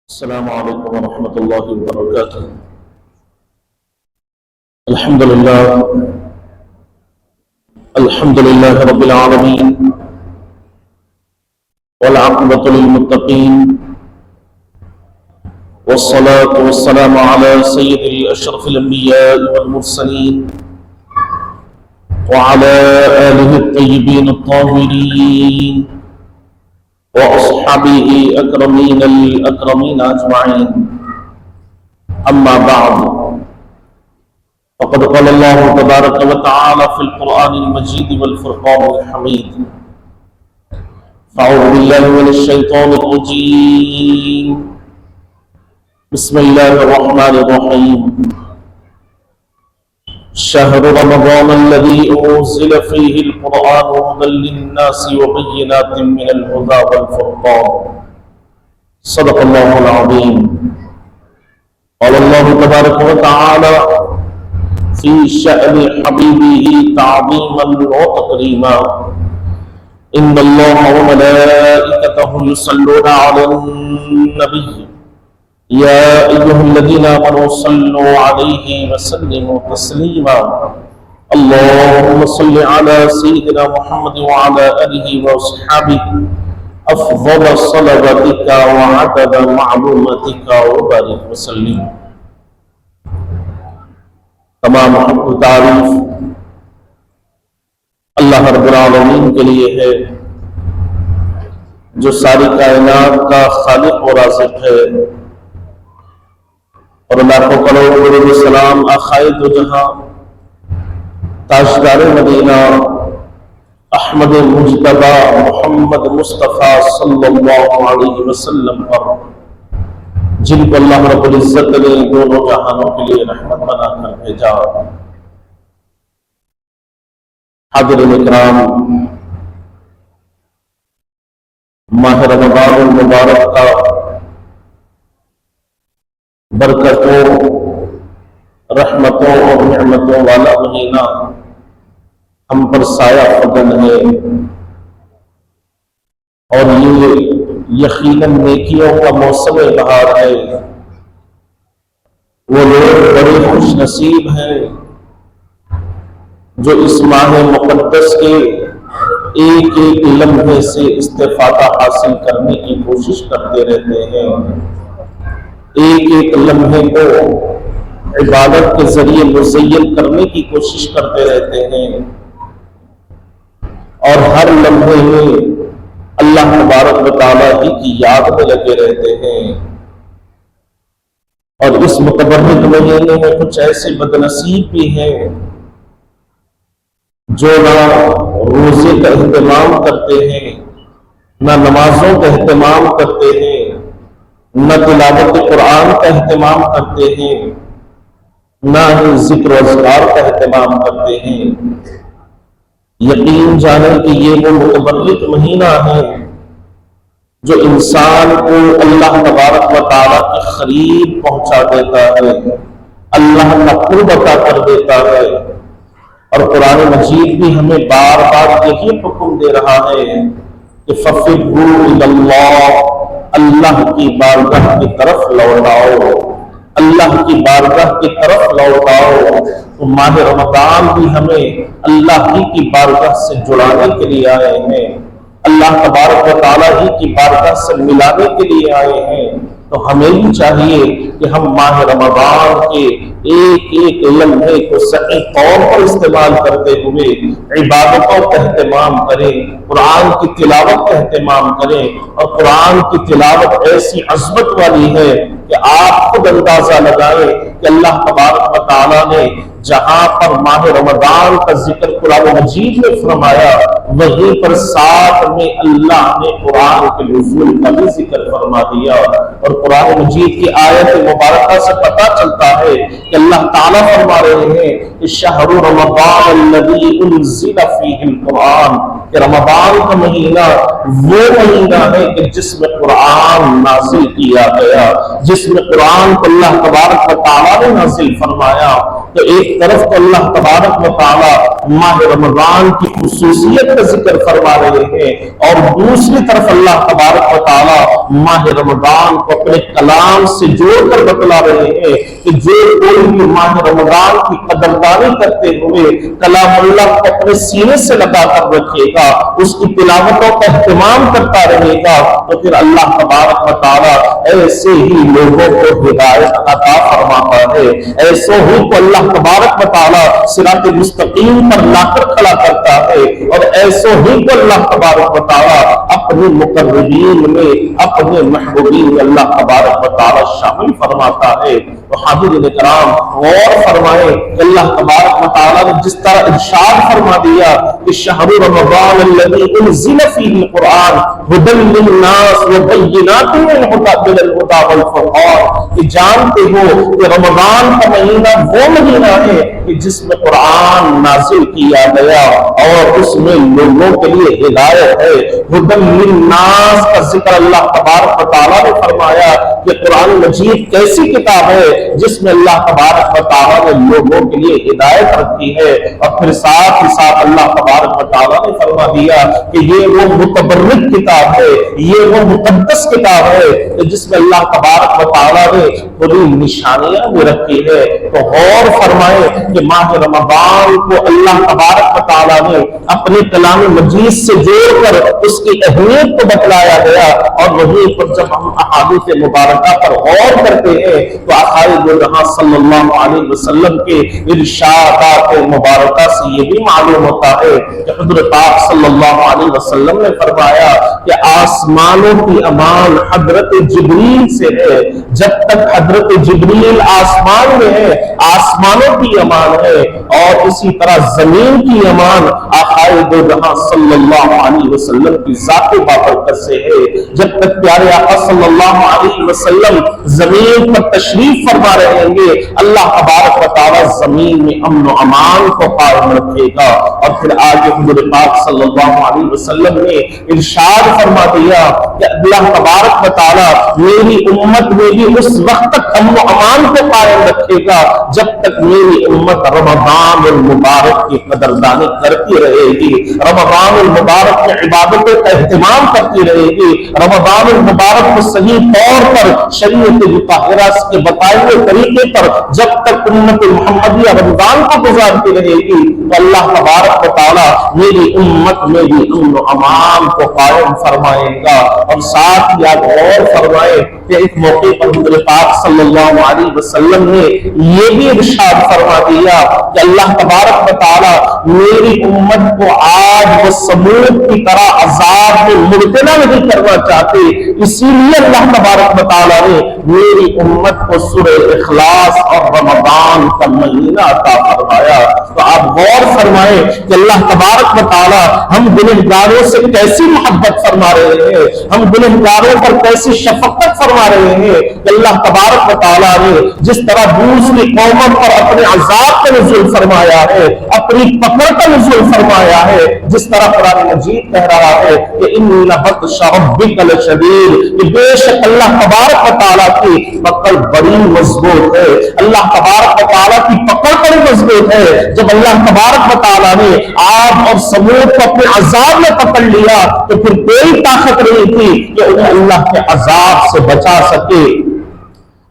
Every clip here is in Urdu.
السلام عليكم ورحمة الله وبركاته. الحمد لله رب العالمين، والعاقبة للمتقين، والصلاة والسلام على سيد الأشرف الأنبياء والمرسلين وعلى آله الطيبين الطاهرين وأصحابه أكرمين الأكرمين أجمعين. أما بعد، فقد قال الله تبارك وتعالى في القرآن المجيد والفرقان الحميد: أعوذ بالله من الشيطان الرجيم، بسم الله الرحمن الرحيم. شهر رمضان الذي أنزل فيه القرآن هدى للناس وبينات من الهدى والفرقان. صدق الله العظيم. قال الله تبارك وتعالى في شأن حبيبه تعظيما وتكريما: إن الله وملائكته يصلون على النبي يا أيها الذين آمنوا صلوا عليه وسلموا تسليما. اللهم صل على سيدنا محمد وعلى آله وصحبه أفضل صلواتك وعدد معلوماتك وبارك وسلم. تمام حق تعریف اللہ رب العالمین کے لیے ہے، جو ساری کائنات کا خالق و رازق ہے، اور لاکھوں کروڑ درود سلام آخائے دو جہاں تاجدار مدینہ احمد مجتبی محمد مصطفیٰ صلی اللہ علیہ وسلم پر، جن کو اللہ رب العزت نے دونوں جہانوں کے لیے رحمت بنا کر بھیجا۔ حاضرین اکرام، ماہ رمضان المبارک کا برکتوں، رحمتوں اور نعمتوں والا مہینہ ہم پر سایہ فضل ہے، اور یہ یقیناً نیکیوں کا موسم بہار ہے۔ وہ لوگ بڑے خوش نصیب ہیں جو اس ماہ مقدس کے ایک ایک لمحے سے استفادہ حاصل کرنے کی کوشش کرتے رہتے ہیں، ایک ایک لمحے کو عبادت کے ذریعے مزین کرنے کی کوشش کرتے رہتے ہیں، اور ہر لمحے میں اللہ تبارک و تعالیٰ ہی کی یاد میں لگے رہتے ہیں۔ اور اس متبرک مہینے میں کچھ ایسے بدنصیب بھی ہیں جو نہ روزے کا اہتمام کرتے ہیں، نہ نمازوں کا اہتمام کرتے ہیں، نہ تلاوت قرآن کا اہتمام کرتے ہیں، نہ ہی ذکر و اذکار کا اہتمام کرتے ہیں۔ یقین جانے کہ یہ وہ متبرک مہینہ ہے جو انسان کو اللہ تبارک و تعالیٰ کے قریب پہنچا دیتا ہے، اللہ کا قرب عطا کر دیتا ہے۔ اور قرآن مجید بھی ہمیں بار بار یہی حکم دے رہا ہے کہ فَفِرُّوا إِلَى اللَّهِ، اللہ کی بارگاہ کی طرف لوٹاؤ، اللہ کی بارگاہ کی طرف لوٹاؤ۔ تو ماہ رمضان بھی ہمیں اللہ ہی کی بارگاہ سے جڑانے کے لیے آئے ہیں، اللہ تبارک و تعالیٰ ہی کی بارگاہ سے ملانے کے لیے آئے ہیں۔ تو ہمیں بھی چاہیے کہ ہم ماہ رمضان کے ایک ایک لمحے کو صحیح طور پر استعمال کرتے ہوئے عبادتوں کا اہتمام کریں، قرآن کی تلاوت کا اہتمام کریں۔ اور قرآن کی تلاوت ایسی عظمت والی ہے کہ آپ خود اندازہ لگائیں کہ اللہ تبارک و تعالیٰ نے جہاں پر ماہ رمضان کا ذکر قرآن مجید میں فرمایا، وہیں پر ساتھ میں اللہ نے قرآن کے نزول کا بھی ذکر فرما دیا۔ اور قرآن مجید کی آیت مبارکہ سے پتہ چلتا ہے کہ اللہ تعالیٰ فرما رہے ہیں کہ شہر رمضان الذی انزل فیہ القرآن، کہ رمضان کا مہینہ وہ مہینہ ہے کہ جس میں قرآن نازل کیا گیا، جس میں قرآن کو اللہ تبارک و تعالیٰ نے نازل فرمایا۔ تو ایک طرف تو اللہ تبارک و تعالی ماہ رمضان کی خصوصیت کا ذکر فرما رہے ہیں، اور دوسری طرف اللہ تبارک و تعالی ماہ رمضان کو اپنے کلام سے جوڑ کر بتلا رہے ہیں کہ جو کوئی بھی ماہ رمضان کی قدردانی کرتے ہوئے کلام اللہ کو اپنے سینے سے لگا کر رکھے گا، اس کی تلاوتوں کا اہتمام کرتا رہے گا، تو پھر اللہ تبارک و تعالی ایسے ہی لوگوں کو ہدایت عطا فرماتا ہے، ایسوں ہی کو اللہ تبارک و تعالی صراط مستقیم پر لا کر کھڑا کرتا ہے، اور ایسوں ہی کو اللہ تبارک و تعالی اپنے مقربین میں، اپنے محبوبین میں اللہ تبارک و تعالی شامل فرماتا ہے۔ تو حاضرین کرام غور فرمائیں کہ اللہ تبارک و تعالی نے جس طرح ارشاد فرما دیا کہ شہر رمضان الذی انزل فیہ القرآن ھدی للناس وبینات من الہدی والفرقان، کہ جانتے ہو کہ رمضان کا مہینہ وہ مہینہ ہے کہ جس میں قرآن نازل کیا گیا اور اس میں لوگوں کے لیے ہدایت ہے۔ ھدی للناس کا ذکر اللہ تبارک و تعالی نے فرمایا کہ قرآن مجید کیسی کتاب ہے جس میں اللہ تبارک و تعالی نے لوگوں کے لیے ہدایت رکھی ہے، اور پھر ساتھ ہی ساتھ اللہ تبارک و تعالی نے فرما دیا کہ یہ وہ متبرک کتاب ہے، یہ وہ مقدس کتاب ہے جس میں اللہ تبارک و تعالی نے بڑی نشانیاں بھی رکھی ہے۔ تو غور فرمائیں کہ ماہ رمضان کو اللہ تبارک و تعالی نے اپنے کلام مجید سے جوڑ کر اس کی اہمیت کو بتلایا گیا، اور وہیں پر جب ہم احادیث مبارکہ پر غور کرتے ہیں تو آقائے صلی اللہ علیہ وسلم کے ارشادات مبارکہ سے یہ بھی معلوم ہوتا ہے کہ حضرت پاک صلی اللہ علیہ وسلم نے فرمایا کہ آسمانوں کی امان حضرت جبریل سے ہے، جب تک حضرت جبریل آسمان میں ہے آسمانوں کی امان ہے، اور اسی طرح زمین کی امان آقائے دو جہاں صلی اللہ علیہ وسلم کی ذات بابرکت سے ہے۔ جب تک پیارے آقا صلی اللہ علیہ وسلم زمین پر تشریف فرما رہیں گے اللہ تبارک و تعالی زمین میں امن و امان کو قائم رکھے گا۔ اور پھر آگے حضور پاک صلی اللہ علیہ وسلم نے ارشاد فرما دیا کہ اللہ تبارک و تعالی میری امت میں بھی اس وقت تک امن و امان کو قائم رکھے گا جب تک میری امت رمضان المبارک کی قدردانی کرتی رہے گی، رمضان المبارک میں عبادتوں کا اہتمام کرتی رہے گی، رمضان المبارک کو صحیح طور پر شریعت مطہرہ کے بتائے ہوئے طریقے پر جب تک امت محمدیہ رمضان کو گزارتی رہے گی تو اللہ تبارک و تعالی میری امت میں بھی امن و امان کو قائم فرمائے گا۔ اور ساتھ ہی آپ غور فرمائیں کہ ایک موقع پر حضور پاک صلی اللہ علیہ وسلم نے یہ بھی ارشاد فرما دیا کہ اللہ تبارک و تعالی میری امت کو آج وہ سمود کی طرح عذاب میں مبتلا نہیں کرنا چاہتے، اسی لیے اللہ تبارک و تعالی نے میری امت کو سورہ اخلاص اور رمضان کا مہینہ عطا فرمایا۔ تو آپ غور فرمائیں کہ اللہ تبارک و تعالی ہم گنہگاروں سے کیسی محبت فرما رہے ہیں، ہم گنہگاروں پر کیسی شفقت فرما رہے ہیں کہ اللہ تبارک و تعالی نے جس طرح دوسری قوموں پر اپنے عذاب کا نزول فرمایا ہے، اپنی پکڑ کا نزول فرمایا ہے، جس طرح قرآن مجید کہہ رہا ہے کہ ان بطش ربک لشدید، کہ بے شک اللہ تبارک و تعالی کی پکڑ بڑی مضبوط ہے، اللہ تبارک و تعالی کی پکڑ بڑی مضبوط ہے۔ جب اللہ تبارک و تعالی نے عاد اور سمود کو اپنے عذاب میں پکڑ لیا تو پھر کوئی طاقت نہیں تھی کہ انہیں اللہ کے عذاب سے بچا سکے،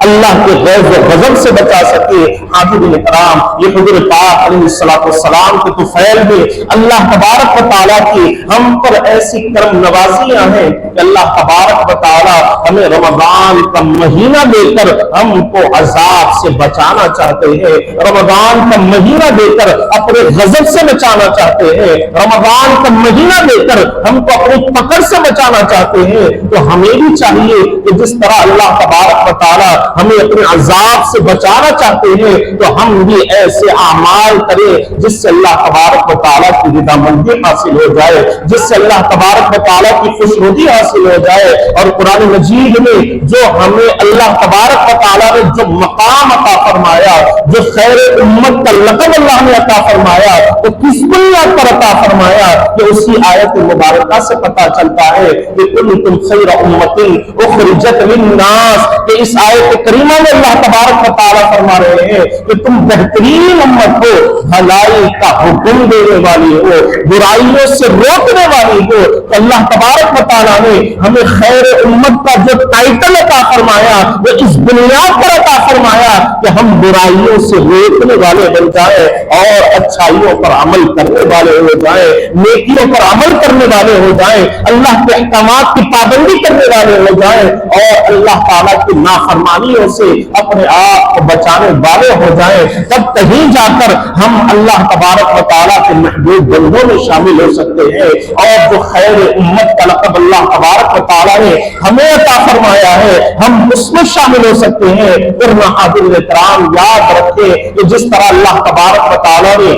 اللہ کے غیظ و غضب سے بچا سکے۔ حاضرین کرام، یہ حضور پاک علیہ السلام کے طفیل میں اللہ تبارک و تعالیٰ کی ہم پر ایسی کرم نوازیاں ہیں کہ اللہ تبارک و تعالیٰ ہمیں رمضان کا مہینہ دے کر ہم کو عذاب سے بچانا چاہتے ہیں، رمضان کا مہینہ دے کر اپنے غضب سے بچانا چاہتے ہیں، رمضان کا مہینہ دے کر ہم کو اپنی پکڑ سے بچانا چاہتے ہیں۔ تو ہمیں بھی چاہیے کہ جس طرح اللہ تبارک و تعالیٰ ہمیں اپنے عذاب سے بچانا چاہتے ہیں تو ہم بھی ایسے اعمال کریں جس سے اللہ تبارک و تعالیٰ کی رضامندی حاصل ہو جائے، جس سے اللہ تبارک و تعالیٰ کی خوشنودی حاصل ہو جائے۔ اور قرآن مجید میں جو ہمیں اللہ تبارک و تعالیٰ نے جو مقام عطا فرمایا، جو خیر امت کا لقب اللہ نے عطا فرمایا، تو کس بنیاد پر عطا فرمایا کہ اسی آیت مبارکہ سے پتہ چلتا ہے کہ کنتم خیر امت اخرجت للناس، کہ اس آیت کریمہ میں اللہ تبارک و تعالیٰ فرما رہے ہیں کہ تم بہترین امت ہو، بھلائی کا حکم دینے والی ہو، برائیوں سے روکنے والی ہو۔ تو اللہ تبارک و تعالیٰ نے ہمیں خیر امت کا جو ٹائٹل عطا فرمایا وہ اس بنیاد پر عطا فرمایا کہ ہم برائیوں سے روکنے والے بن جائیں اور اچھائیوں پر عمل کرنے والے ہو جائیں، نیکیوں پر عمل کرنے والے ہو جائیں، اللہ کے احکامات کی پابندی کرنے والے ہو جائیں اور اللہ تعالیٰ کی نافرمانیوں سے اپنے آپ کو بچانے والے ہو جائیں۔ تب کہیں جا کر ہم اللہ تبارک و تعالیٰ کے محبوب بندوں میں شامل ہو سکتے ہیں، اور جو خیر امت کا لقب اللہ تبارک و تعالیٰ نے ہمیں عطا فرمایا ہے ہم اس میں شامل ہو سکتے ہیں۔ پھر حاضرین کرام یاد رکھیں کہ جس طرح اللہ تبارک و تعالیٰ نے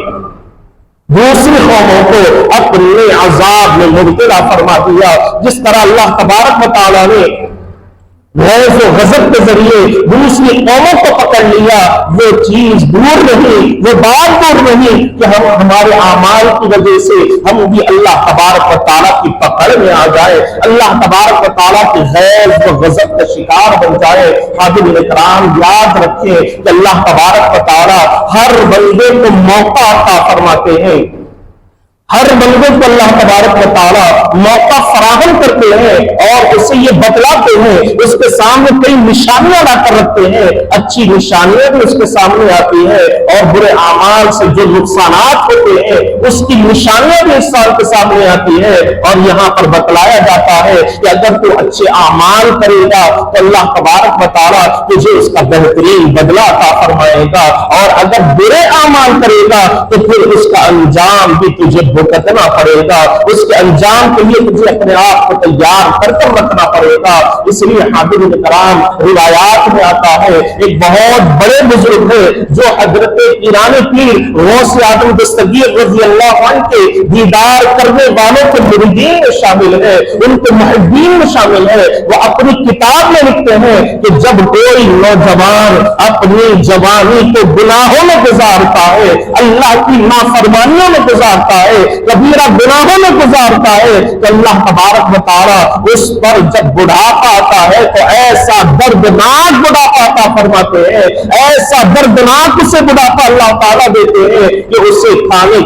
دوسری قوموں کو اپنے عذاب میں مبتلا فرما دیا، جس طرح اللہ تبارک و تعالیٰ نے غیظ و غضب کے ذریعے دوسری قوموں کو پکڑ لیا، وہ چیز دور نہیں، وہ بات دور نہیں کہ ہم ہمارے اعمال کی وجہ سے ہم بھی اللہ تبارک و تعالیٰ کی پکڑ میں آ جائے، اللہ تبارک و تعالیٰ کی غیظ و غضب کا شکار بن جائے۔ حاضرین کرام یاد رکھیں کہ اللہ تبارک و تعالیٰ ہر بندے کو موقع عطا فرماتے ہیں، ہر بندے کو اللہ تبارک و تعالیٰ موقع فراہم کرتے ہیں اور اسے یہ بتلاتے ہیں، اس کے سامنے کئی نشانیاں لا کر رکھتے ہیں، اچھی نشانیاں بھی اس کے سامنے آتی ہیں اور برے اعمال سے جو نقصانات ہوتے ہیں اس کی نشانیاں بھی انسان کے سامنے آتی ہیں، اور یہاں پر بتلایا جاتا ہے کہ اگر تو اچھے اعمال کرے گا تو اللہ تبارک و تعالیٰ تجھے اس کا بہترین بدلہ عطا فرمائے گا، اور اگر برے اعمال کرے گا تو پھر اس کا انجام بھی تجھے بھگتنا پڑے گا، اس کے انجام کے لیے تجھے اپنے آپ کو تیار کر کر رکھنا پڑے گا۔ اس لیے حاضرین کرام روایات میں آتا ہے ایک بہت بڑے بزرگ ہے جو حضرت پیران پیر غوث اعظم دستگیر رضی اللہ عنہ کے دیدار کرنے والوں کے مریدین میں شامل ہے، ان کے محبین میں شامل ہے۔ وہ اپنی کتاب میں لکھتے ہیں کہ جب کوئی نوجوان اپنی جوانی کو گناہوں میں گزارتا ہے، اللہ کی نافرمانیوں میں گزارتا ہے، کبیرہ گناہوں میں گزارتا ہے، تو اللہ تبارک و تعالیٰ اس پر جب بڑھاپا آتا ہے تو ایسا دردناک بڑھاپا عطا فرماتے ہیں، ایسا دردناک اسے بڑھاپا اللہ تعالیٰ دیتے ہیں کہ اسے کھانے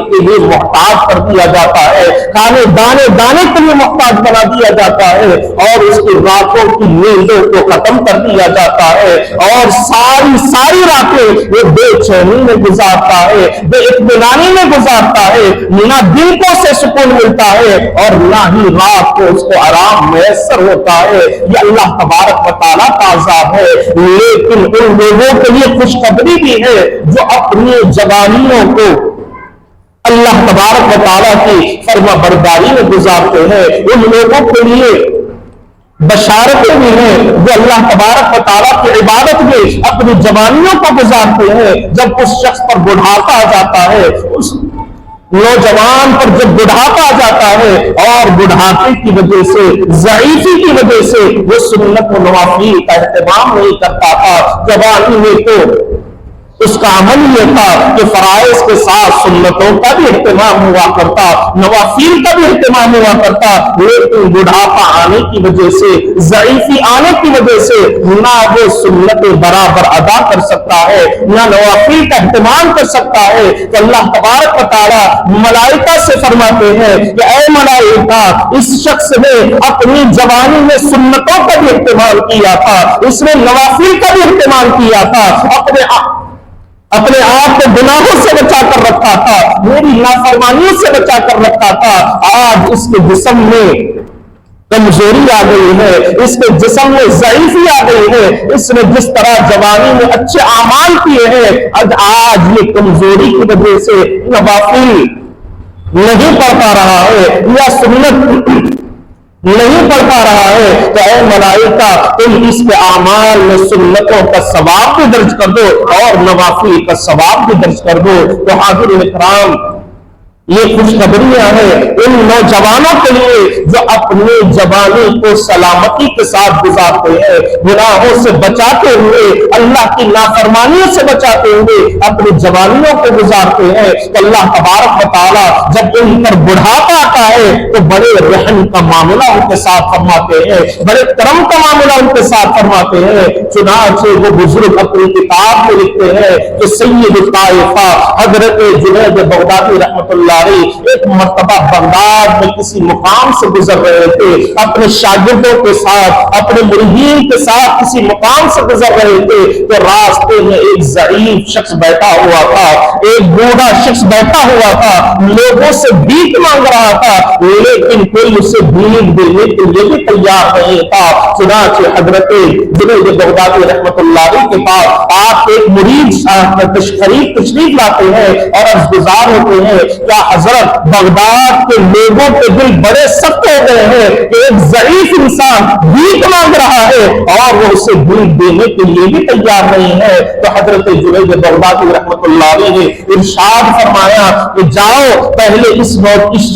کے لیے محتاج کر دیا جاتا ہے، کھانے دانے کے لیے محتاج بنا دیا جاتا ہے، اور اس کی راتوں کی نیندوں کو ختم کر دیا جاتا ہے، اور ساری راتیں وہ بے چینی میں گزارتا ہے، بے اطمینانی میں گزارتا ہے، نہ دل کو سے سکون ملتا ہے اور نہ ہی رات کو اس کو آرام میسر ہوتا ہے۔ یہ اللہ تبارک و تعالیٰ کا عذاب ہے، لیکن ان لوگوں کے لیے خوشخبری بھی ہے جو اپنی جوانیوں کو اللہ تبارک و تعالیٰ کی فرما برداری میں گزارتے ہیں، ان لوگوں کے لیے بشارتیں بھی ہیں جو اللہ تبارک و تعالیٰ کی عبادت میں اپنی جوانیوں کو گزارتے ہیں۔ جب اس شخص پر بڑھاپا آ جاتا ہے، اس نوجوان پر جب بڑھاپا آ جاتا ہے اور بڑھاپے کی وجہ سے، ضعیفی کی وجہ سے وہ سنت و نوافل کا اہتمام نہیں کرتا تھا، جوانی میں تو اس کا عمل یہ تھا کہ فرائض کے ساتھ سنتوں کا بھی اہتمام ہوا کرتا، نوافل کا بھی اہتمام ہوا کرتا، لیکن بڑھاپا آنے کی وجہ سے، ضعیفی آنے کی وجہ سے نہ وہ سنتیں برابر ادا کر سکتا ہے، نہ نوافل کا اہتمام کر سکتا ہے۔ تو اللہ تبارک و تعالیٰ ملائکہ سے فرماتے ہیں کہ اے ملائکہ، اس شخص نے اپنی جوانی میں سنتوں کا بھی اہتمام کیا تھا، اس نے نوافل کا بھی اہتمام کیا تھا، اپنے آپ کو گناہوں سے بچا کر رکھا تھا، میری نافرمانیوں سے بچا کر رکھا تھا، آج اس کے جسم میں کمزوری آ گئی ہے، اس کے جسم میں ضعیفی آ گئی ہے، اس نے جس طرح جوانی میں اچھے اعمال کیے ہیں، آج یہ کمزوری کی وجہ سے نوافل نہیں پڑھ پا رہا ہے یا سنت نہیں پڑھ پا رہا ہے، تو اے ملائکہ تم اس کے اعمال میں سنتوں کا ثواب بھی درج کر دو اور نوافل کا ثواب بھی درج کر دو۔ تو حاضرین کرام یہ خوشخبریاں ہیں ان نوجوانوں کے لیے جو اپنی جوانی کو سلامتی کے ساتھ گزارتے ہیں، گناہوں سے بچاتے ہوئے، اللہ کی نافرمانیوں سے بچاتے ہوئے اپنی جوانیوں کو گزارتے ہیں۔ تو اللہ تبارک و تعالیٰ جب ان پر بڑھاپا آتا ہے تو بڑے رحم کا معاملہ ان کے ساتھ فرماتے ہیں، بڑے کرم کا معاملہ ان کے ساتھ فرماتے ہیں۔ چنانچہ وہ بزرگ اپنی کتاب میں لکھتے ہیں کہ سید الطائفہ حضرت جنید بغدادی رحمۃ اللہ ایک مرتبہ بغداد میں کسی مقام سے گزر رہے تھے، اپنے شاگردوں کے ساتھ، اپنے مریدین کے ساتھ کسی مقام سے گزر رہے تھے تو راستے میں ایک ضعیف شخص بیٹھا ہوا تھا، ایک بوڑھا شخص بیٹھا ہوا تھا، لوگوں سے بھیک مانگ رہا تھا، لیکن کوئی اسے بھیک دینے کے لیے بھی تیار نہیں تھا۔ چنانچہ حضرت جنید بغدادی رحمۃ اللہ علیہ کے پاس آپ ایک مرید تشریف لاتے ہیں اور عرض گزار ہوتے ہیں، کیا حضرت بغداد کے لوگوں کے دل بڑے سخت ہو گئے ہیں کہ ایک ضعیف انسان بھیک مانگ رہا ہے اور وہ اسے بھیک دینے کے لیے بھی تیار نہیں ہے؟ تو حضرت جنید بغدادی رحمۃ اللہ علیہ نے ارشاد فرمایا کہ جاؤ پہلے اس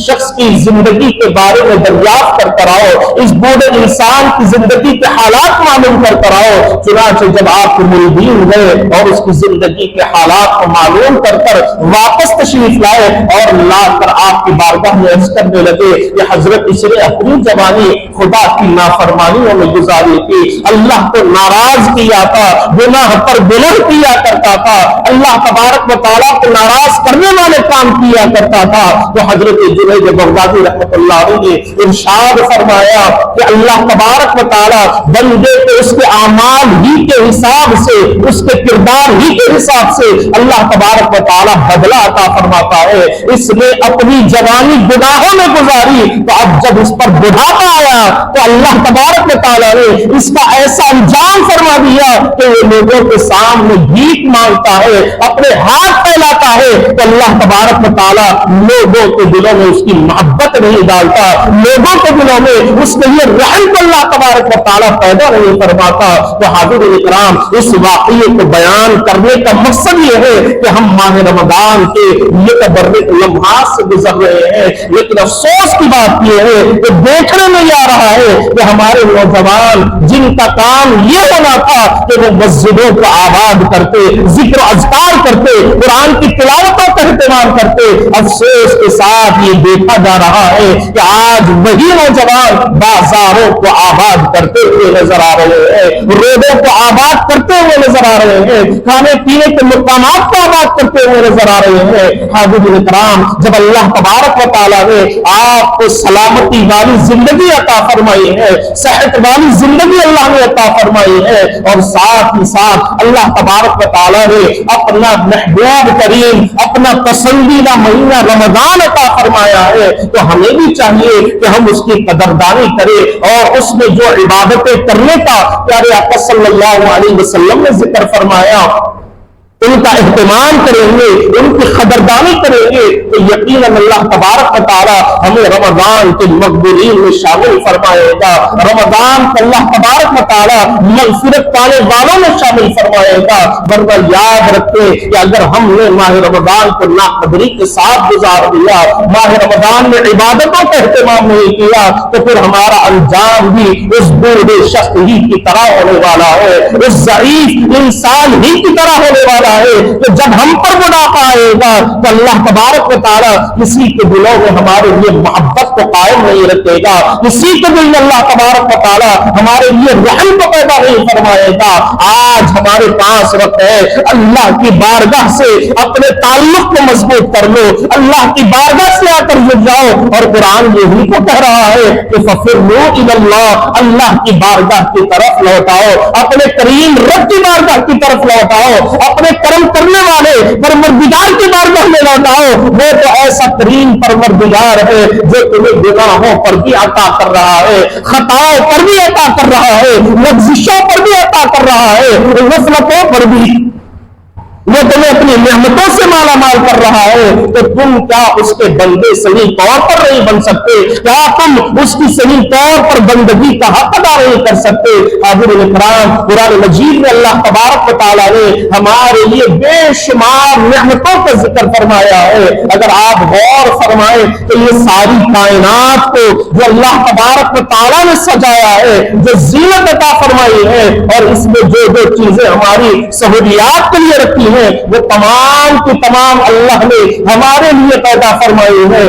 شخص کی زندگی کے بارے میں دریافت کر کر آؤ، اس بوڑھے انسان کی زندگی کے حالات معلوم کر کر آؤ۔ چنانچہ جب آپ مریدین گئے اور اس کی زندگی کے حالات کو معلوم کر کر واپس تشریف لائے اور لا کر آپ کی بارگاہ میں عرض کرنے لگے کہ حضرت اس نے اپنی جوانی خدا کی نافرمانیوں میں گزاری تھی، اللہ کو ناراض کیا تھا، گناہ پر گناہ کیا کرتا تھا، اللہ تبارک و تعالیٰ کو ناراض کرنے والے کام کیا کرتا تھا۔ تو حضرت جنید بغدادی رحمۃ اللہ علیہ نے ارشاد فرمایا کہ اللہ تبارک و تعالیٰ بندے کو اس کے اعمال ہی کے حساب سے، اس کے کردار ہی کے حساب سے اللہ تبارک و تعالیٰ بدلہ عطا فرماتا ہے۔ اس نے اپنی جوانی گناہوں میں گزاری تو اب جب اس پر بڑھاپا آیا تو اللہ تبارک و تعالیٰ نے اس کا ایسا انجام فرما دیا کہ وہ لوگوں کے سامنے بھیک مانگتا ہے، اپنے ہاتھ پھیلاتا ہے تو اللہ تبارک و تعالیٰ لوگوں کے دلوں میں اس کی محبت نہیں ڈالتا، لوگوں کے دلوں میں اس کے لیے رحم کو اللہ تبارک و تعالیٰ پیدا نہیں فرماتا۔ تو حاضرین اکرام، اس واقعے کو بیان کرنے کا مقصد یہ ہے کہ ہم ماہ رمضان کے متبرک لمحات سے گزر رہے ہیں، لیکن افسوس کی بات یہ ہے کہ دیکھنے میں آ رہا ہے کہ ہمارے نوجوان جن کا کام یہ ہونا تھا کہ وہ مسجدوں کو آباد کرتے، ذکر و اذکار کرتے، قرآن کی تلاوتوں کا اہتمام کرتے، افسوس کے ساتھ یہ دیکھا جا رہا ہے کہ آج وہی نوجوان بازاروں کو آباد کرتے ہوئے نظر آ رہے ہیں، روڈوں کو آباد کرتے ہوئے نظر آ رہے ہیں، کھانے پینے کے مقامات کو آباد کرتے ہوئے نظر آ رہے ہیں۔ حاضرین کرام، جب اللہ تبارک و تعالیٰ نے آپ کو سلامتی والی زندگی عطا فرمائی ہے، صحت والی زندگی اللہ نے عطا فرمائی ہے، اور ساتھ ہی ساتھ اللہ تبارک و تعالیٰ نے اپنا محبوب کریم، اپنا پسندیدہ مہینہ رمضان عطا فرمایا ہے، تو ہمیں بھی چاہیے کہ ہم اس کی قدردانی کریں اور اس میں جو عبادتیں کرنے کا پیارے آقا صلی اللہ علیہ وسلم نے ذکر فرمایا ان کا اہتمام کریں گے، ان کی قدردانی کریں گے تو یقیناً اللہ تبارک و تعالیٰ ہمیں رمضان کے مقبولین میں شامل فرمائے گا، رمضان کو اللہ تبارک و تعالیٰ مغفرت پانے والوں میں شامل فرمائے گا۔ ورنہ یاد رکھیں کہ اگر ہم نے ماہ رمضان کو ناقدری کے ساتھ گزار دیا، ماہ رمضان میں عبادتوں کا اہتمام نہیں کیا، تو پھر ہمارا انجام بھی اس بوڑھے شخص ہی کی طرح ہونے والا ہے، اس ضعیف انسان ہی کی طرح ہونے والا ہے کہ جب ہم پر بڑھاپا آئے گا تو اللہ تبارک و تعالیٰ کسی کے دلوں میں ہمارے لیے محبت کو قائم نہیں رکھے گا، کسی کے دل میں اللہ تبارک و تعالیٰ ہمارے لیے رحم کو پیدا نہیں فرمائے گا۔ آج ہمارے پاس وقت ہے، اللہ کی بارگاہ سے اپنے تعلق کو مضبوط کر لو، اللہ کی بارگاہ سے آ کر جڑ جاؤ، اور قرآن یہی کو کہہ رہا ہے کہ فَفِرُّوا إِلَى اللَّهِ، اللہ کی بارگاہ کی طرف لوٹاؤ، اپنے کریم رب کی بارگاہ کی طرف لوٹاؤ، اپنے کرم کرنے والے پروردگار کی بارگاہ میں لوٹاؤ۔ وہ تو ایسا کریم پروردگار ہے جو تمہیں گناہوں پر بھی عطا کر رہا ہے، خطاؤں پر بھی عطا کر رہا ہے، لغزشوں پر بھی عطا کر رہا ہے، غفلتوں پر بھی وہ تمہیں اپنی نعمتوں سے مالا مال کر رہا ہے، تو تم کیا اس کے بندے صحیح طور پر نہیں بن سکتے؟ کیا تم اس کی صحیح طور پر بندگی کا حق ادا نہیں کر سکتے؟ حاضرین اکرام، قرآن مجید میں اللہ تبارک و تعالیٰ نے ہمارے لیے بے شمار نعمتوں کا ذکر فرمایا ہے۔ اگر آپ غور فرمائیں تو یہ ساری کائنات کو جو اللہ تبارک و تعالیٰ نے سجایا ہے، جو زینت عطا فرمائی ہے، اور اس میں جو جو چیزیں ہماری سہولیات کے لیے رکھی ہیں، وہ تمام کی تمام اللہ نے ہمارے لیے پیدا فرمائی ہے،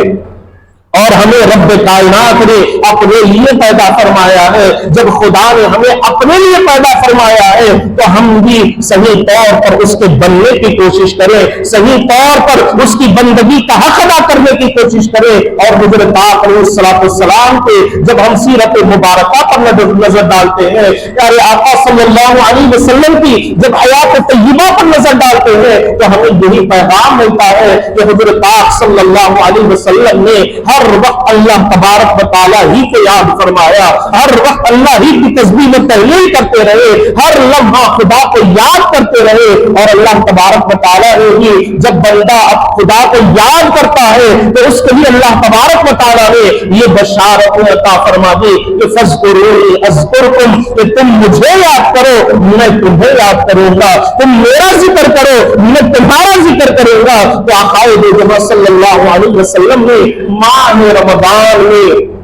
اور ہمیں رب کائنات نے اپنے لیے پیدا فرمایا ہے۔ جب خدا نے ہمیں اپنے لیے پیدا فرمایا ہے تو ہم بھی صحیح طور پر اس کے بننے کی کوشش کریں، صحیح طور پر اس کی بندگی کا حق ادا کرنے کی کوشش کریں۔ اور حضرت پاک علیہ السلام کے جب ہم سیرت مبارکہ پر نظر ڈالتے ہیں، پیارے آقا صلی اللہ علیہ وسلم کی جب حیات طیبہ پر نظر ڈالتے ہیں، تو ہمیں یہی پیغام ملتا ہے کہ حضرت پاک صلی اللہ علیہ وسلم نے ہر وقت اللہ تبارک و تعالیٰ ہی کو یاد فرمایا، ہر وقت اللہ ہی کی تسبیح و تحلیل کرتے رہے، ہر لمحہ خدا کو یاد کرتے رہے۔ اور اللہ تبارک و تعالیٰ نے بھی جب بندہ خدا کو یاد کرتا ہے تو اس کے لیے اللہ تبارک و تعالیٰ نے یہ بشارت عطا فرما دی کہ فاذکرونی اذکرکم، کہ تم مجھے یاد کرو میں تمہیں یاد کروں گا، تم میرا ذکر کرو میں تمہارا ذکر کروں گا۔ تو آقا جہاں صلی اللہ علیہ وسلم نے ماہ رمضان میں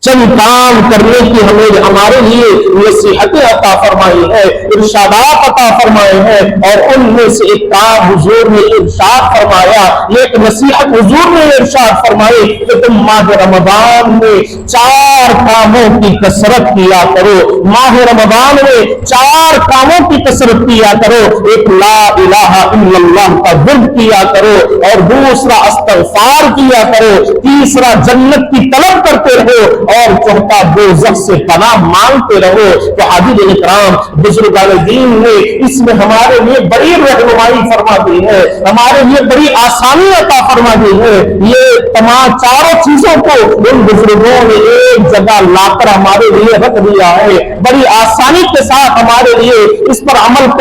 چند کام کرنے کی ہمارے لیے نصیحتیں عطا فرمائی ہے، ارشادات عطا فرمائے ہیں، اور ان میں سے ایک کام حضور نے ارشاد فرمایا، ایک نصیحت حضور نے ارشاد فرمائی کہ تم ماہ رمضان میں 4 کاموں کی کثرت کیا کرو، ماہ رمضان میں 4 کاموں کی کثرت کیا کرو۔ ایک لا الہ الا اللہ کا ورد کیا کرو، اور دوسرا استغفار کیا کرو، تیسرا جنت کی طلب کرتے رہو، اور چوتھا دوزخ سے پناہ مانگتے رہو۔ تو حاضرین اکرام، بزرگان دین نے اس میں ہمارے لیے بڑی رہنمائی فرما دی ہے، ہمارے لیے بڑی آسانی عطا فرما دی ہے۔ یہ تمام چاروں چیزوں کو ان بزرگوں نے ایک جگہ لا کر ہمارے لیے رکھ دیا ہے، بڑی آسانی کے ساتھ ہمارے لیے اس پر عمل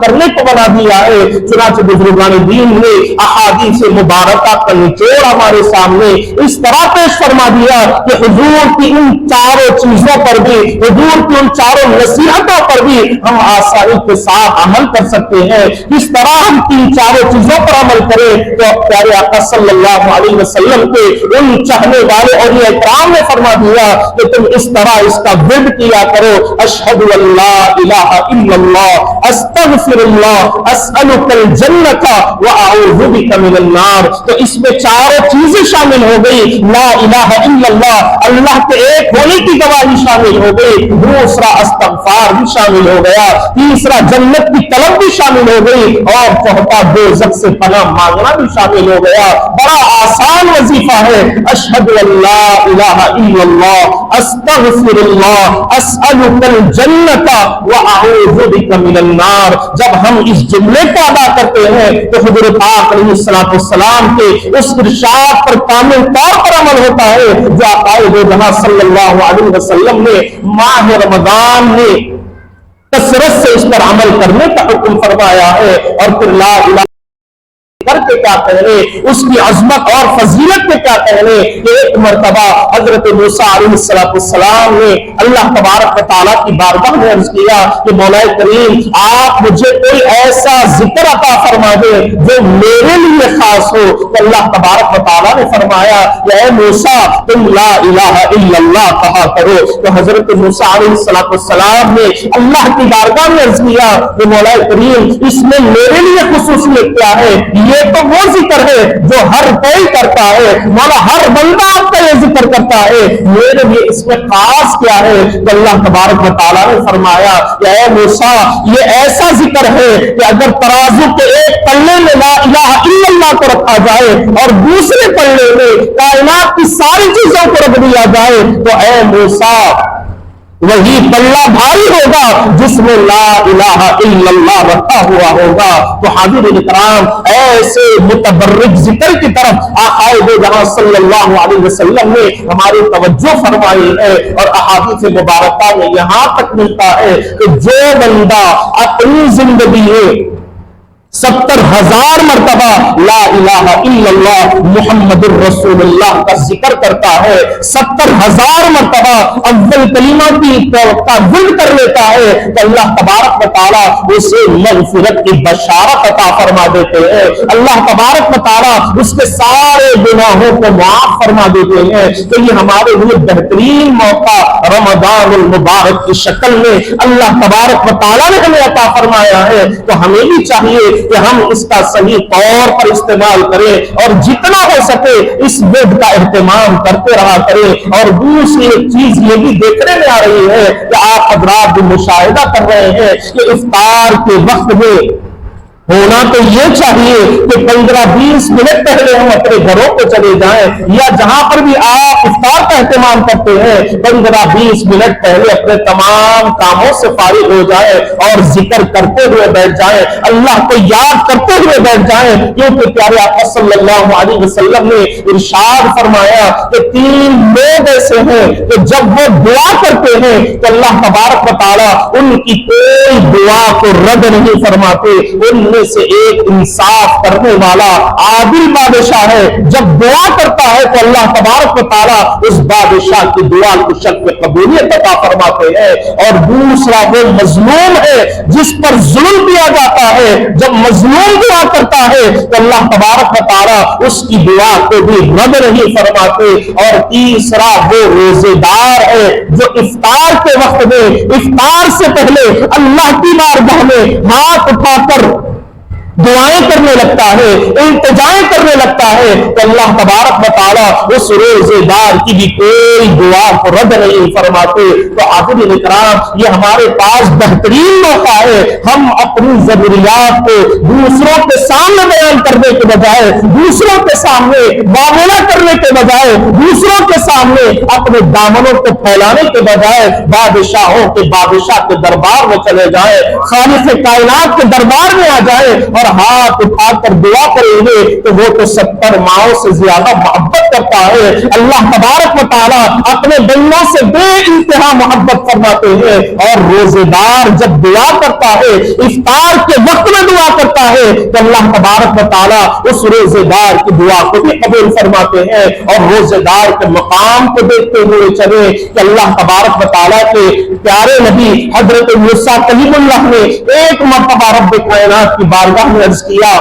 کرنے کو بنا دیا ہے۔ چنانچہ بزرگان دین نے احادیث مبارکہ کا نچوڑ ہمارے سامنے اس طرح پیش فرما دیا کہ حضور کی ان چاروں چیزوں پر بھی، حضور کی ان چاروں نصیحتوں پر بھی ہم آسانی کے ساتھ عمل کر سکتے ہیں۔ کس طرح ہم تین چاروں چیزوں پر عمل کریں؟ تو پیارے آقا صلی اللہ علیہ وسلم کے ان چاہنے والے اور یہ اکرام نے فرما دیا کہ تم اس طرح اس کا ورد کیا کرو، اشہد ان لا الہ الا اللہ، استغفر اللہ، اسألک الجنۃ واعوذ بک من النار۔ تو اس میں چاروں چیزیں شامل ہو گئی، لا الہ الا اللہ، اللہ کے ایک ہونے کی گواہی شامل ہو گئی، دوسرا استغفار بھی شامل ہو گیا، تیسرا جنت کی طلب بھی شامل ہو گئی، اور چوتھا دوزخ سے پناہ مانگنا بھی شامل ہو گیا۔ بڑا آسان وظیفہ ہے، اشہد ان لا الہ الا اللہ، استغفر اللہ، اسألک الجنۃ واعوذ بک من النار۔ جب ہم اس جملے کو ادا کرتے ہیں تو حضرت پاک علیہ السلام کے اس ارشاد پر کامل طور پر عمل ہوتا ہے جو آقائے جہاں صلی اللہ علیہ وسلم نے ماہ رمضان میں کثرت سے اس پر عمل کرنے کا حکم فرمایا ہے۔ اور پھر لا الہ کر کے کیا کہنے، اس کی عظمت اور فضیلت کے کیا کہنے۔ ایک مرتبہ حضرت موسیٰ علیہ السلام نے اللہ تبارک و تعالیٰ کی بارگاہ میں عرض کیا کہ مولا کریم آپ مجھے کوئی ایسا ذکر عطا فرما دے جو میرے لیے خاص ہو۔ تو اللہ تبارک و تعالیٰ نے فرمایا اے موسیٰ تم لا الہ الا اللہ کہا کرو۔ تو حضرت موسیٰ علیہ السلام نے اللہ کی بارگاہ میں عرض کیا کہ مولا کریم اس میں میرے لیے خصوصیت کیا ہے؟ یہ تو وہ ذکر ہے جو ہر کوئی کرتا ہے، مولا ہر بندہ آپ کا یہ ذکر کرتا ہے، میرے لیے اس میں خاص کیا ہے؟ تو اللہ تبارک و تعالیٰ نے فرمایا کہ اے موسیٰ یہ ایسا ذکر ہے کہ اگر ترازو کے ایک پلے میں لا الہ الا اللہ کو رکھا جائے اور دوسرے پلے میں کائنات کی ساری چیزوں کو رکھ دیا جائے تو اے موسیٰ وہی پلہ بھاری ہوگا جس میں لا الہ الا اللہ رکھا ہوا ہوگا۔ تو حاضرین کرام، ایسے متبرک ذکر کی طرف آقائے جہاں صلی اللہ علیہ وسلم نے ہماری توجہ فرمائی ہے، اور احادیث مبارکہ میں یہاں تک ملتا ہے کہ جو بندہ اپنی زندگی میں 70,000 مرتبہ لا الہ الا اللہ محمد الرسول اللہ کا ذکر کرتا ہے، 70,000 مرتبہ اول کلمہ کی ورد کر لیتا ہے تو اللہ تبارک و تعالیٰ اسے مغفرت کی بشارت عطا فرما دیتے ہیں، اللہ تبارک و تعالیٰ اس کے سارے گناہوں کو معاف فرما دیتے ہیں۔ تو یہ ہمارے لیے بہترین موقع رمضان المبارک کی شکل میں اللہ تبارک و تعالیٰ نے ہمیں عطا فرمایا ہے، تو ہمیں بھی چاہیے کہ ہم اس کا صحیح طور پر استعمال کریں اور جتنا ہو سکے اس بدھ کا اہتمام کرتے رہا کریں۔ اور دوسری ایک چیز یہ بھی دیکھنے میں آ رہی ہے کہ آپ حضرات بھی مشاہدہ کر رہے ہیں کہ افطار کے وقت میں ہونا تو یہ چاہیے کہ 15-20 منٹ پہلے ہم اپنے گھروں کو چلے جائیں، یا جہاں پر بھی آپ افطار کا اہتمام کرتے ہیں 15-20 منٹ پہلے اپنے تمام کاموں سے فارغ ہو جائیں اور ذکر کرتے ہوئے بیٹھ جائیں، اللہ کو یاد کرتے ہوئے بیٹھ جائیں، کیونکہ پیارے آقا صلی اللہ علیہ وسلم نے ارشاد فرمایا کہ 3 لوگ ایسے ہیں کہ جب وہ دعا کرتے ہیں تو اللہ تبارک و تعالیٰ ان کی کوئی دعا کو رد نہیں فرماتے۔ ان سے ایک انصاف کرنے والا عادل بادشاہ ہے، جب دعا کرتا ہے تو اللہ تبارک و تعالیٰ اس بادشاہ کی دعا کو شک میں قبولیت عطا فرماتے ہیں۔ اور دوسرا وہ مظلوم ہے جس پر ظلم کیا جاتا ہے، جب مظلوم دعا کرتا ہے تو اللہ تبارک و تعالیٰ اس کی دعا کو بھی رد نہیں فرماتے۔ اور تیسرا وہ روزے دار ہے جو افطار کے وقت میں افطار سے پہلے اللہ کی بارگاہ میں ہاتھ اٹھا کر دعائیں کرنے لگتا ہے، التجائیں کرنے لگتا ہے، تو اللہ تبارک و تعالیٰ اس روزے دار کی بھی کوئی دعا کو رد نہیں فرماتے۔ تو حاضرین اکرام، یہ ہمارے پاس بہترین موقع ہے، ہم اپنی ضروریات کو دوسروں کے سامنے بیان کرنے کے بجائے، دوسروں کے سامنے معاملہ کرنے کے بجائے، دوسروں کے سامنے اپنے دامنوں کو پھیلانے کے بجائے بادشاہوں کے بادشاہ کے دربار میں چلے جائیں، خالق کائنات کے دربار میں آ جائیں اور ہاتھ اٹھا کر دعا کریں گے تو وہ تو 70 ماؤں سے زیادہ محبت کرتا ہے۔ اللہ تبارک و تعالیٰ اپنے بندوں سے بے انتہا محبت فرماتے ہیں، اور روزے دار جب دعا کرتا ہے، افطار کے وقت میں دعا کرتا ہے تو اللہ تبارک و تعالیٰ اس روزے دار کی دعا کو بھی قبول فرماتے ہیں۔ اور روزے دار کے مقام کو دیکھتے ہوئے چلے کہ اللہ تبارک و تعالیٰ کے پیارے نبی حضرت موسیٰ کلیم اللہ نے ایک مرتبہ رب کائنات کی بارگاہ میں عرض کیا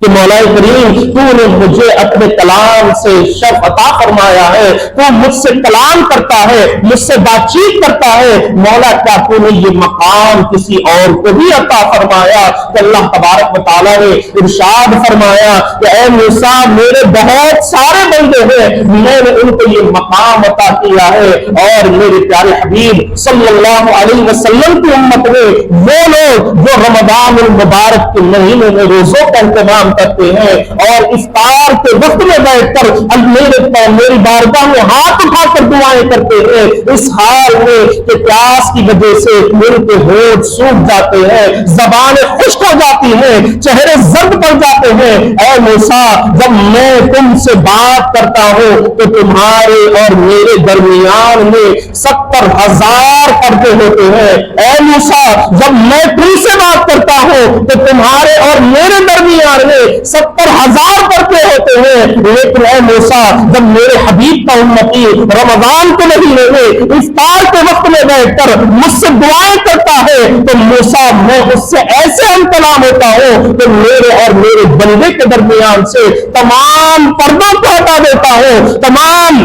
کہ مولا کریم، تو نے مجھے اپنے کلام سے شرف عطا فرمایا ہے، تو مجھ سے کلام کرتا ہے، مجھ سے بات چیت کرتا ہے، مولا کیا تو نے یہ مقام کسی اور کو بھی عطا فرمایا؟ کہ اللہ تبارک و تعالیٰ نے ارشاد فرمایا کہ اے موسیٰ، میرے بہت سارے بندے ہیں، میں نے ان کو یہ مقام عطا کیا ہے، اور میرے پیارے حبیب صلی اللہ علیہ وسلم کی امت میں وہ لوگ جو رمضان المبارک کے مہینے میں روزوں کا اہتمام کرتے ہیں اور افطار کے وقت میں بیٹھ کر میری بارگاہ میں ہاتھ اٹھا کر دعائیں کرتے ہیں، اس حال میں کہ پیاس کی وجہ سے ان کے ہونٹ سوکھ جاتے ہیں، زبانیں خشک ہو جاتی ہیں، چہرے زرد پڑ جاتے ہیں۔ اے موسیٰ، جب میں تم سے بات کرتا ہوں تو تمہارے اور میرے درمیان میں 70,000 پردے ہوتے ہیں۔ اے موسیٰ، جب میں تم سے بات کرتا ہوں تو تمہارے اور میرے درمیان میں 70,000 پردے ہوتے ہیں، لیکن اے موسیٰ، جب میرے حبیب کا امتی رمضان کے مہینے میں افطار کے وقت میں بیٹھ کر مجھ سے دعائیں کرتا ہے تو موسیٰ، میں اس سے ایسے انتقام ہوتا ہوں کہ میرے اور میرے بندے کے درمیان سے تمام پردوں کو ہٹا دیتا ہوں، تمام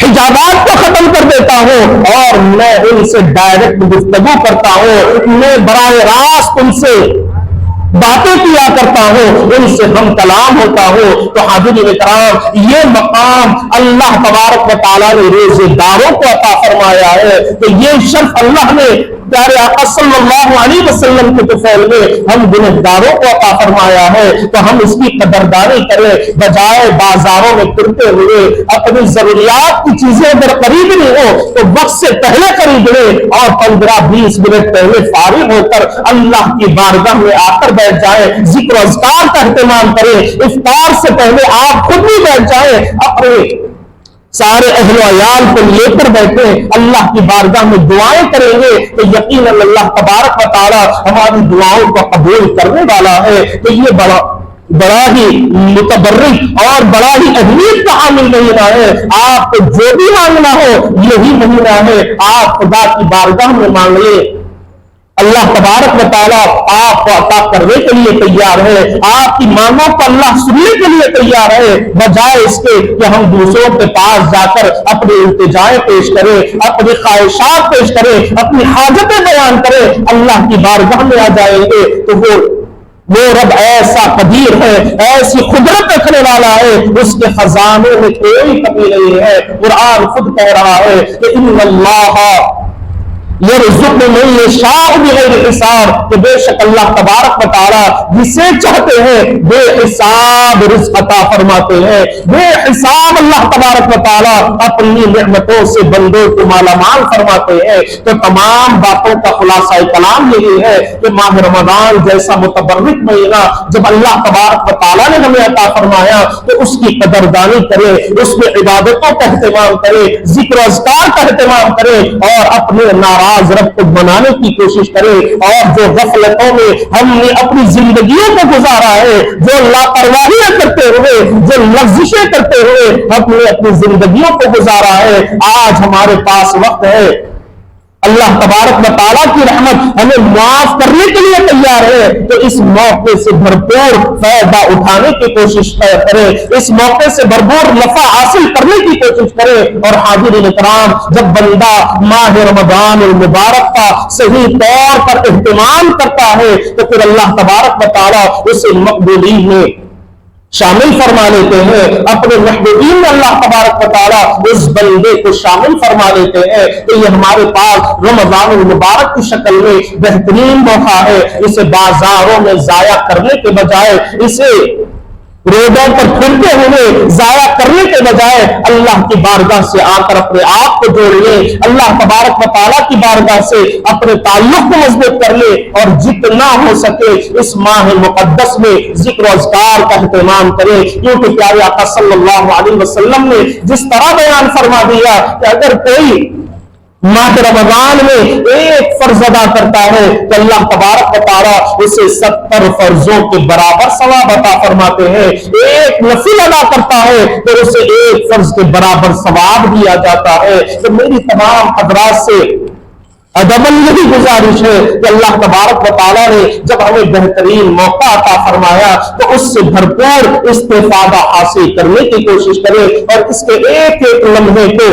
حجابات کو ختم کر دیتا ہوں، اور میں ان سے ڈائریکٹ گفتگو کرتا ہوں، میں براہ راست ان سے باتیں کیا کرتا ہوں، ان سے ہم کلام ہوتا ہوں۔ تو حاضرین اکرام، یہ مقام اللہ تبارک و تعالیٰ نے روزے داروں کو عطا فرمایا ہے، تو یہ شرف اللہ نے پیارے آقا صلی اللہ علیہ وسلم کے طفیل میں ہم گنہگاروں کو عطا فرمایا ہے، تو ہم اس کی قدردانی کریں، بجائے بازاروں میں پھرتے ہوئے اپنی ضروریات کی چیزیں اگر خریدنی ہو تو وقت سے پہلے خرید لیں، اور 15-20 منٹ پہلے فارغ ہو کر اللہ کی بارگاہ میں آ کر بیٹھ جائیں، ذکر و اذکار کا اہتمام کریں، افطار سے پہلے آپ خود بھی بیٹھ جائیں، اپنے سارے اہل و عیال کو لے کر بیٹھے اللہ کی بارگاہ میں دعائیں کریں گے تو یقیناً اللہ تبارک و تعالی ہماری دعاؤں کو قبول کرنے والا ہے. تو یہ بڑا ہی متبرک اور بڑا ہی اہمیت کا حامل مہینہ ہے. آپ کو جو بھی مانگنا ہو یہی مہینہ ہے. آپ خدا کی بارگاہ میں مانگ لیں, اللہ تبارک و تعالیٰ آپ کو عطا کرنے کے لیے تیار ہے. آپ کی مانگوں کو اللہ سننے کے لیے تیار ہے, بجائے اس کے کہ ہم دوسروں کے پاس جا کر اپنی التجائیں پیش کریں, اپنی خواہشات پیش کریں, اپنی حاجتیں بیان کریں. اللہ کی بارگاہ میں آ جائیں گے تو وہ رب ایسا قدیر ہے, ایسی قدرت رکھنے والا ہے, اس کے خزانے میں کوئی کمی نہیں ہے. قرآن خود کہہ رہا ہے کہ ان اللہ یرزق من یشاء بغیر حساب, کہ بے شک اللہ تبارک و تعالی جسے چاہتے ہیں بے حساب رزق عطا فرماتے ہیں. بے حساب اللہ تبارک و تعالی اپنی نعمتوں سے بندوں کو مالا مال فرماتے ہیں. تو تمام باتوں کا خلاصہ کلام یہی ہے کہ ماہ رمضان جیسا متبرک مہینہ جب اللہ تبارک و تعالی نے ہمیں عطا فرمایا تو اس کی قدردانی کرے, اس میں عبادتوں کا اہتمام کرے, ذکر و اذکار کا اہتمام کرے, اور اپنے ناراض رب کو منانے کی کوشش کرے. اور جو غفلتوں میں ہم نے اپنی زندگیوں کو گزارا ہے, جو لاپرواہیاں کرتے ہوئے, جو لغزشیں کرتے ہوئے ہم نے اپنی زندگیوں کو گزارا ہے, آج ہمارے پاس وقت ہے. اللہ تبارک و تعالیٰ کی رحمت ہمیں معاف کرنے کے لیے تیار ہے. تو اس موقع سے بھرپور فائدہ اٹھانے کی کوشش کریں, اس موقع سے بھرپور نفع حاصل کرنے کی کوشش کریں. اور حاضرین کرام, جب بندہ ماہ رمضان المبارک کا صحیح طور پر اہتمام کرتا ہے تو پھر اللہ تبارک و تعالیٰ اسے مقبولین میں شامل فرما لیتے ہیں. اپنے محبوبین میں اللہ تبارک و تعالیٰ اس بندے کو شامل فرما لیتے ہیں. تو یہ ہمارے پاس رمضان المبارک کی شکل میں بہترین موقع ہے. اسے بازاروں میں ضائع کرنے کے بجائے, اسے روڈوں پر پھرتے ہوئے ضائع کرنے کے بجائے اللہ کی بارگاہ سے آ کر اپنے آپ کو جوڑ لیں, اللہ تبارک و تعالیٰ کی بارگاہ سے اپنے تعلق کو مضبوط کر لیں. اور جتنا ہو سکے اس ماہ مقدس میں ذکر و اذکار کا اہتمام کریں, کیونکہ پیارے آقا صلی اللہ علیہ وسلم نے جس طرح بیان فرما دیا کہ اگر کوئی ماہ رمضان میں ایک فرض ادا کرتا ہے تو اللہ تبارک و تعالیٰ اسے 70 فرضوں کے برابر ثواب عطا فرماتے ہیں. ایک نفل ادا کرتا ہے تو اسے ایک فرض کے برابر ثواب دیا جاتا ہے. تو میری تمام حضرات سے ادباً یہی گزارش ہے کہ اللہ تبارک و تعالیٰ نے جب ہمیں بہترین موقع عطا فرمایا تو اس سے بھرپور استفادہ حاصل کرنے کی کوشش کریں, اور اس کے ایک ایک لمحے کو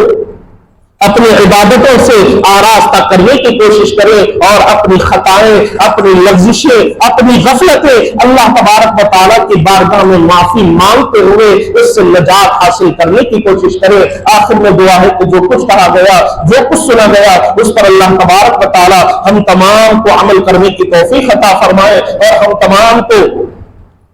اپنی عبادتوں سے آراستہ کرنے کی کوشش کریں, اور اپنی خطائیں, اپنی لغزشیں, اپنی غفلتیں اللہ تبارک و تعالیٰ کی بارگاہ میں معافی مانگتے ہوئے اس سے نجات حاصل کرنے کی کوشش کریں. آخر میں دعا ہے کہ جو کچھ کہا گیا, جو کچھ سنا گیا, اس پر اللہ تبارک و تعالیٰ ہم تمام کو عمل کرنے کی توفیق عطا فرمائے, اور ہم تمام کو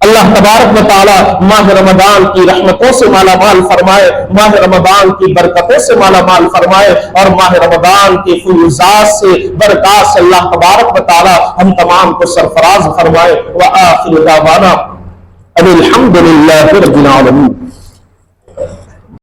اللہ تبارک و تعالیٰ ماہ رمضان کی رحمتوں سے مالا مال فرمائے, ماہ رمضان کی برکتوں سے مالا مال فرمائے, اور ماہ رمضان کی فیوزات سے, برکات سے اللہ تبارک و تعالیٰ ہم تمام کو سرفراز فرمائے. وآخر دعوانا ان الحمد للہ رب العالمین.